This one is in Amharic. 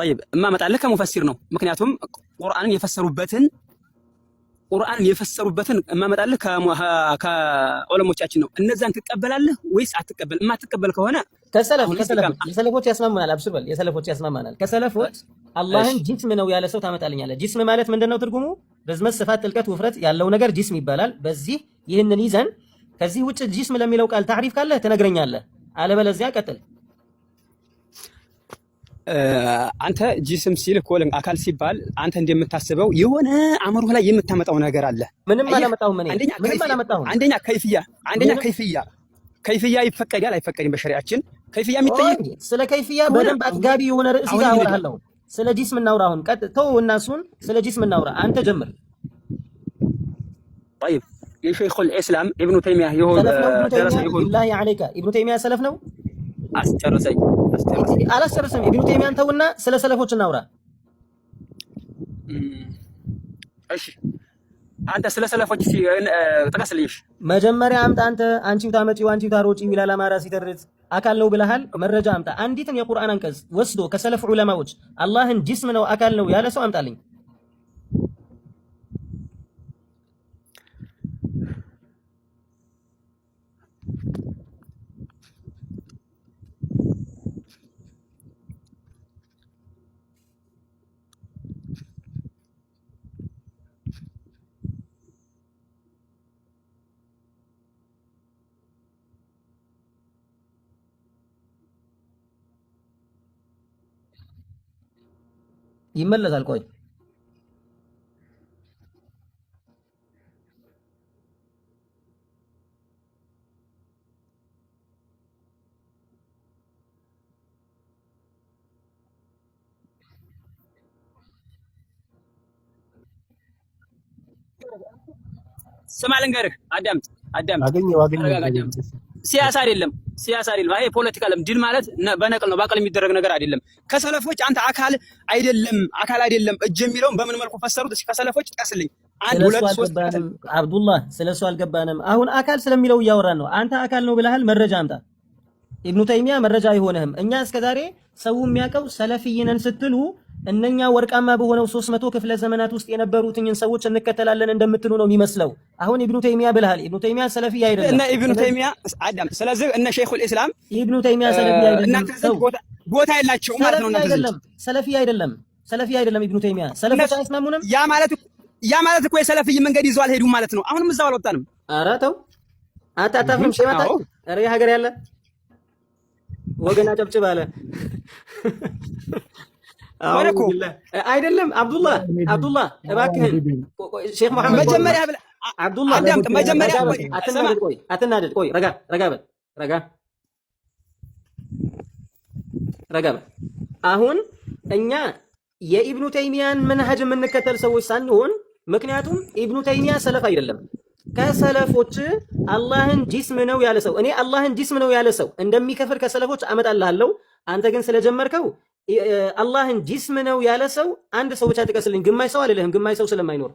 طيب እማመጣልህ ከሙፈሲር ነው። ምክንያቱም ቁርአንን የፈሰሩበትን እማመጣልህ ከዑለሞቻችን ነው። እነዛን ትቀበላለህ ወይስ አትቀበል? እማትቀበል ከሆነ የሰለፎች ያስማማናል። አብሽር በል የሰለፎች ያስማማናል። ከሰለፎች አላህን ጂስም ነው ያለ ሰው ታመጣልኛለህ። ጂስም ማለት ምንድነው ትርጉሙ? ርዝመት፣ ስፋት፣ ጥልቀት፣ ውፍረት ያለው ነገር ጂስም ይባላል። በዚህ ይህንን ይዘን ከዚህ ውጭ ጂስም ለሚለው ቃል ታሪፍ ካለ ትነግረኛለህ። አለበለዚያ ቀጥል። አንተ ጂስም ሲል ኮልን አካል ሲባል አንተ እንደምታስበው የሆነ አእምሮህ ላይ የምታመጣው ነገር አለ። ምንም አላመጣሁም እኔ ምንም አላመጣሁም። አንደኛ ከይፍያ ይፈቀዳል አይፈቀድም? በሸሪዓችን ከይፍያ የሚጠየቅ ስለ ከይፍያ በደንብ አጥጋቢ የሆነ ርዕስ ይዘህ አወራለሁ። ስለ ጂስም እናውራ አሁን። ተው እና እሱን ስለ ጂስም እናውራ። አንተ ጀምር። طيب የሸይኹል ኢስላም ኢብኑ ተይሚያ የሆነ ደረሰ ይሁን ቢላሂ አለይካ ኢብኑ ተይሚያ ሰለፍ ነው? አስጨርሰኝ። አላስጨርስም። ኢብኑ ተይሚያን ተውና ስለ ሰለፎች እናውራ። እሺ አንተ ስለ ሰለፎች ጥቀስልኝ። መጀመሪያ አምጣ። አንቺው ታመጪው አንቺው ታሮጪው ይላል አማራ ሲተርት አካል ነው ብለሃል። መረጃ አምጣ። አንዲትን የቁርአን አንቀጽ ወስዶ ከሰለፍ ዑለማዎች አላህን ጂስም ነው አካል ነው ያለ ሰው አምጣልኝ። ይመለሳል። ቆይ ስማ ልንገርህ፣ አዳምጥ። ሲያሳ አይደለም። አይ ፖለቲካ ለም ዲን ማለት በነቅል ነው፣ በአቅል የሚደረግ ነገር አይደለም። ከሰለፎች አንተ አካል አይደለም እጅ የሚለውን በምን መልኩ ፈሰሩት? እስኪ ከሰለፎች ጥቀስልኝ። አንድ ሁለት ሶስት። አብዱላህ ስለሱ አልገባንም። አሁን አካል ስለሚለው እያወራን ነው። አንተ አካል ነው ብለሃል። መረጃ አምጣ። ኢብኑ ተይሚያ መረጃ አይሆንህም። እኛ እስከዛሬ ሰው የሚያውቀው ሰለፊይነን ስትሉ እነኛ ወርቃማ በሆነው 300 ክፍለ ዘመናት ውስጥ የነበሩትን ሰዎች እንከተላለን እንደምትሉ ነው የሚመስለው። አሁን ኢብኑ ተይሚያ ብለሃል። ኢብኑ ተይሚያ ሰለፊ አይደለም። እና ኢብኑ ተይሚያ አዳም። ስለዚህ እነ ሸይኹል ኢስላም ኢብኑ ተይሚያ ሰለፊ አይደለም። እናንተ ቦታ የላቸውም ማለት ነው። ሰለፊ አይደለም ኢብኑ ተይሚያ። ሰለፎች አይስማሙንም። ያ ማለት እኮ የሰለፊይ መንገድ ይዘው አልሄዱም ማለት ነው። አሁንም እዛው አልወጣንም። ኧረ ተው አታፍርም? ሸማታ ኧረ የሀገር ያለ ወገና ጨብጭብ አለ አይደለም። አብዱላህ እባክህን ሼክ መሐመድ መጀመሪያ አብዱላህ አትናደድ። ቆይ ረጋ በል። አሁን እኛ የኢብኑ ተይሚያን መንሀጅ የምንከተል ሰዎች ሳንሆን፣ ምክንያቱም ኢብኑ ተይሚያ ሰለፍ አይደለም። ከሰለፎች አላህን ጂስም ነው ያለ ሰው እኔ አላህን ጂስም ነው ያለ ሰው እንደሚከፍር ከሰለፎች አመጣልሃለሁ። አንተ ግን ስለጀመርከው አላህን ጂስም ነው ያለ ሰው አንድ ሰው ብቻ ጥቀስልኝ። ግማሽ ሰው አልልህም፣ ግማሽ ሰው ስለማይኖር